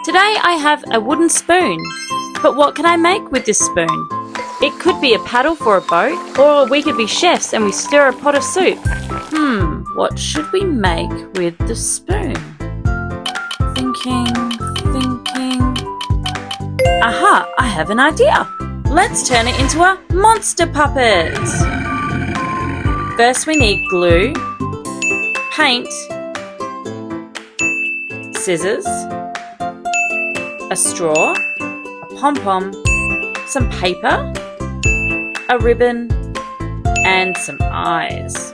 Today I have a wooden spoon, but what can I make with this spoon? It could be a paddle for a boat, or we could be chefs and we stir a pot of soup. What should we make with the spoon? Thinking. Aha, I have an idea. Let's turn it into a monster puppet. First we need glue, paint, scissors, a straw, a pom-pom, some paper, a ribbon, and some eyes.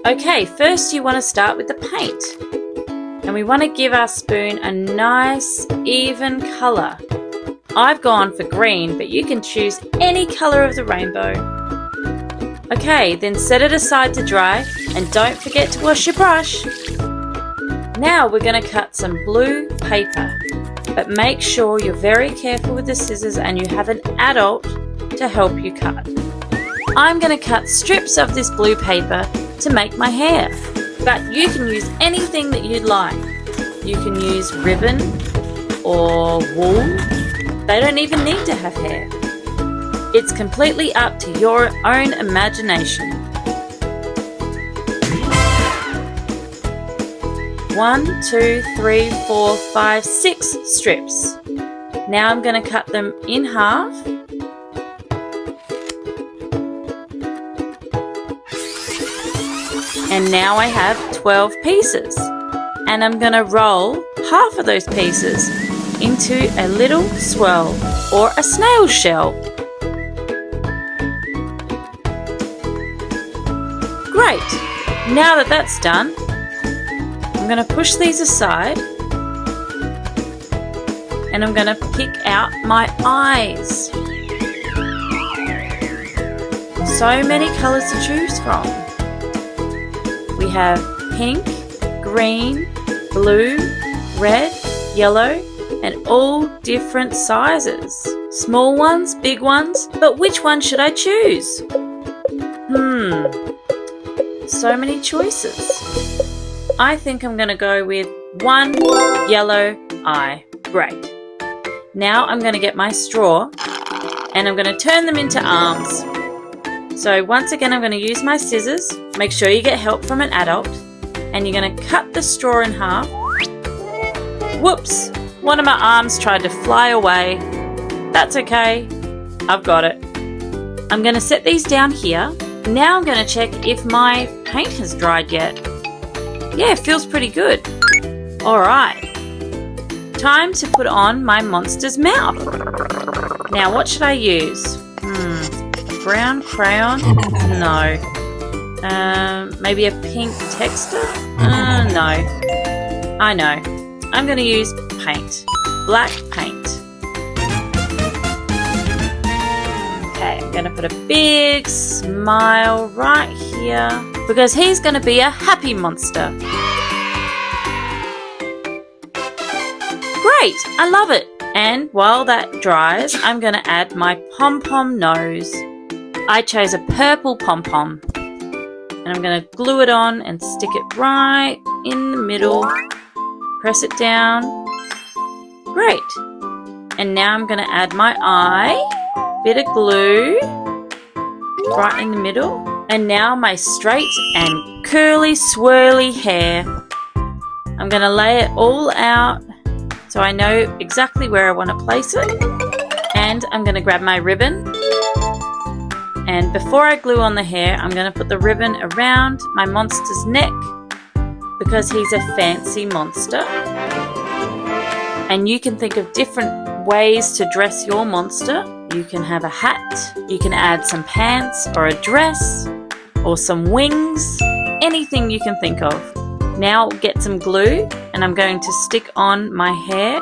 Okay, first you want to start with the paint. And we want to give our spoon a nice, even colour. I've gone for green, but you can choose any colour of the rainbow. Okay, then set it aside to dry, and don't forget to wash your brush. Now we're going to cut some blue paper, but make sure you're very careful with the scissors and you have an adult to help you cut. I'm going to cut strips of this blue paper to make my hair, but you can use anything that you'd like. You can use ribbon or wool. They don't even need to have hair. It's completely up to your own imagination. 1, 2, 3, 4, 5, 6 strips. Now I'm going to cut them in half. And now I have 12 pieces. And I'm going to roll half of those pieces into a little swirl or a snail shell. Great! Now that that's done, I'm going to push these aside and I'm going to pick out my eyes. So many colours to choose from. We have pink, green, blue, red, yellow, and all different sizes. Small ones, big ones, but which one should I choose? So many choices. I think I'm going to go with one yellow eye. Great. Now I'm going to get my straw and I'm going to turn them into arms. So once again I'm going to use my scissors. Make sure you get help from an adult. And you're going to cut the straw in half. Whoops! One of my arms tried to fly away. That's okay. I've got it. I'm going to set these down here. Now I'm going to check if my paint has dried yet. Yeah, it feels pretty good. Alright. Time to put on my monster's mouth. Now what should I use? Brown crayon? No. Maybe a pink texture? No. I know. I'm going to use paint. Black paint. Okay, I'm going to put a big smile right here because he's going to be a happy monster. Great, I love it. And while that dries, I'm going to add my pom-pom nose. I chose a purple pom-pom. And I'm going to glue it on and stick it right in the middle. Press it down. Great. And now I'm going to add my eye. Bit of glue right in the middle. And now my straight and curly swirly hair. I'm going to lay it all out so I know exactly where I want to place it. And I'm going to grab my ribbon. And before I glue on the hair, I'm going to put the ribbon around my monster's neck because he's a fancy monster. And you can think of different ways to dress your monster. You can have a hat, you can add some pants or a dress, or some wings, anything you can think of. Now I'll get some glue and I'm going to stick on my hair.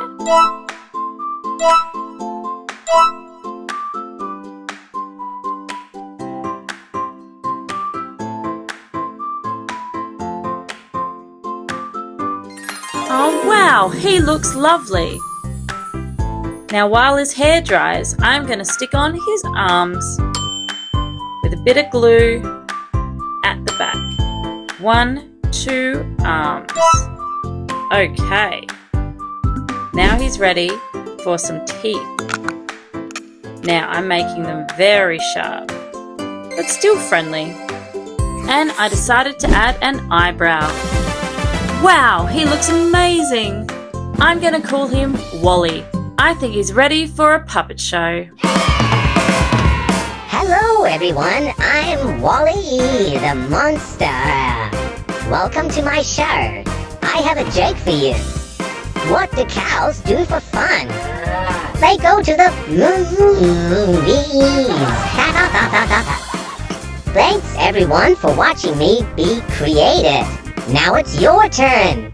Oh wow, he looks lovely. Now while his hair dries, I'm going to stick on his arms with a bit of glue at the back. 1, 2 arms. Okay. Now he's ready for some teeth. Now I'm making them very sharp, but still friendly. And I decided to add an eyebrow. Wow, he looks amazing! I'm going to call him Wally. I think he's ready for a puppet show. Hello everyone, I'm Wally the monster. Welcome to my show. I have a joke for you. What do cows do for fun? They go to the movies. Thanks everyone for watching me be creative. Now it's your turn.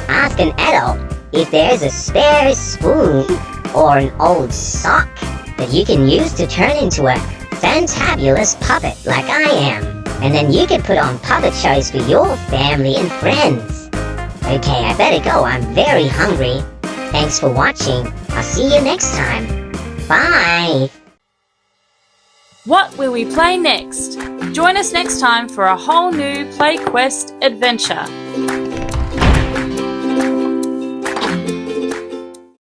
Ask an adult if there's a spare spoon or an old sock that you can use to turn into a fantabulous puppet like I am. And then you can put on puppet shows for your family and friends. Okay, I better go. I'm very hungry. Thanks for watching. I'll see you next time. Bye. What will we play next? Join us next time for a whole new Play Quest adventure.